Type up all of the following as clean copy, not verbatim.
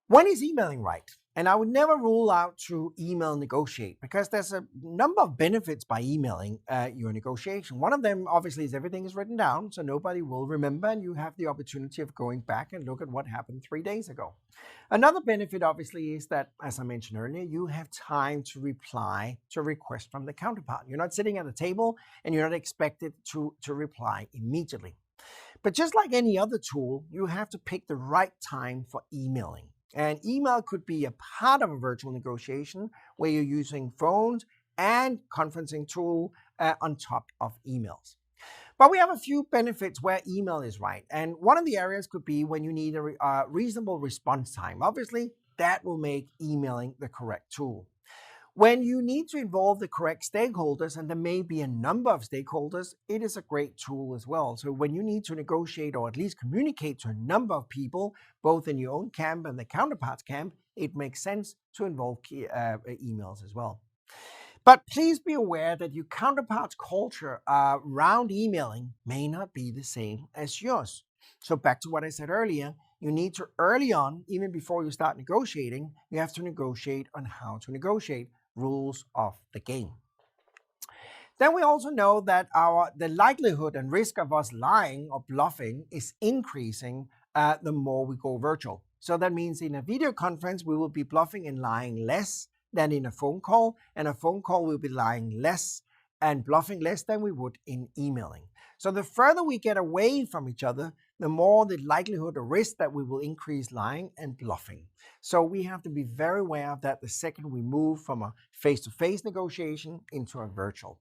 When is emailing right? And I would never rule out to email negotiate because there's a number of benefits by emailing your negotiation. One of them, obviously, is everything is written down, so nobody will remember, and you have the opportunity of going back and look at what happened 3 days ago. Another benefit, obviously, is that, as I mentioned earlier, you have time to reply to a request from the counterpart. You're not sitting at a table and you're not expected to reply immediately. But just like any other tool, you have to pick the right time for emailing. And email could be a part of a virtual negotiation where you're using phones and conferencing tool on top of emails. But we have a few benefits where email is right. And one of the areas could be when you need a reasonable response time. Obviously, that will make emailing the correct tool. When you need to involve the correct stakeholders, and there may be a number of stakeholders, it is a great tool as well. So when you need to negotiate or at least communicate to a number of people, both in your own camp and the counterpart's camp, it makes sense to involve emails as well. But please be aware that your counterpart's culture around emailing may not be the same as yours. So back to what I said earlier, you need to early on, even before you start negotiating, you have to negotiate on how to negotiate, rules of the game. Then we also know that the likelihood and risk of us lying or bluffing is increasing the more we go virtual. So that means in a video conference, we will be bluffing and lying less than in a phone call, and a phone call will be lying less and bluffing less than we would in emailing. So the further we get away from each other, the more the likelihood or risk that we will increase lying and bluffing. So we have to be very aware of that the second we move from a face-to-face negotiation into a virtual.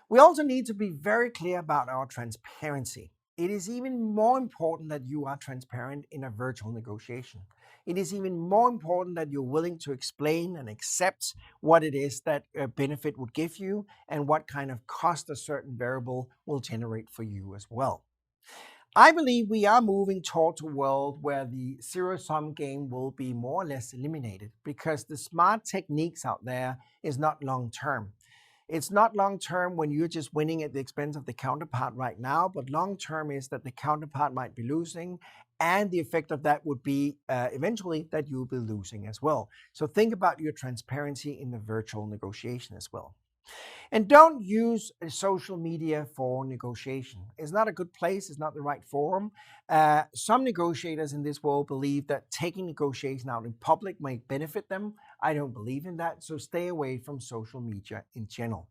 We also need to be very clear about our transparency. It is even more important that you are transparent in a virtual negotiation. It is even more important that you're willing to explain and accept what it is that a benefit would give you and what kind of cost a certain variable will generate for you as well. I believe we are moving towards a world where the zero-sum game will be more or less eliminated because the smart techniques out there is not long-term. It's not long-term when you're just winning at the expense of the counterpart right now, but long-term is that the counterpart might be losing, and the effect of that would be eventually that you'll be losing as well. So think about your transparency in the virtual negotiation as well. And don't use social media for negotiation. It's not a good place. It's not the right forum. Some negotiators in this world believe that taking negotiation out in public might benefit them. I don't believe in that. So stay away from social media in general.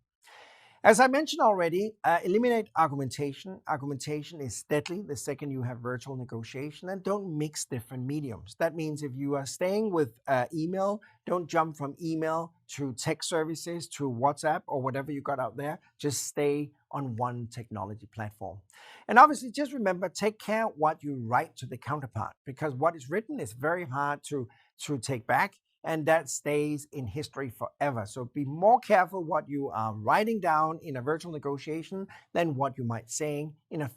As I mentioned already, eliminate argumentation. Argumentation is deadly the second you have virtual negotiation, and don't mix different mediums. That means if you are staying with email, don't jump from email to text services to WhatsApp or whatever you got out there. Just stay on one technology platform. And obviously, just remember, take care what you write to the counterpart, because what is written is very hard to take back, and that stays in history forever. So be more careful what you are writing down in a virtual negotiation than what you might say in a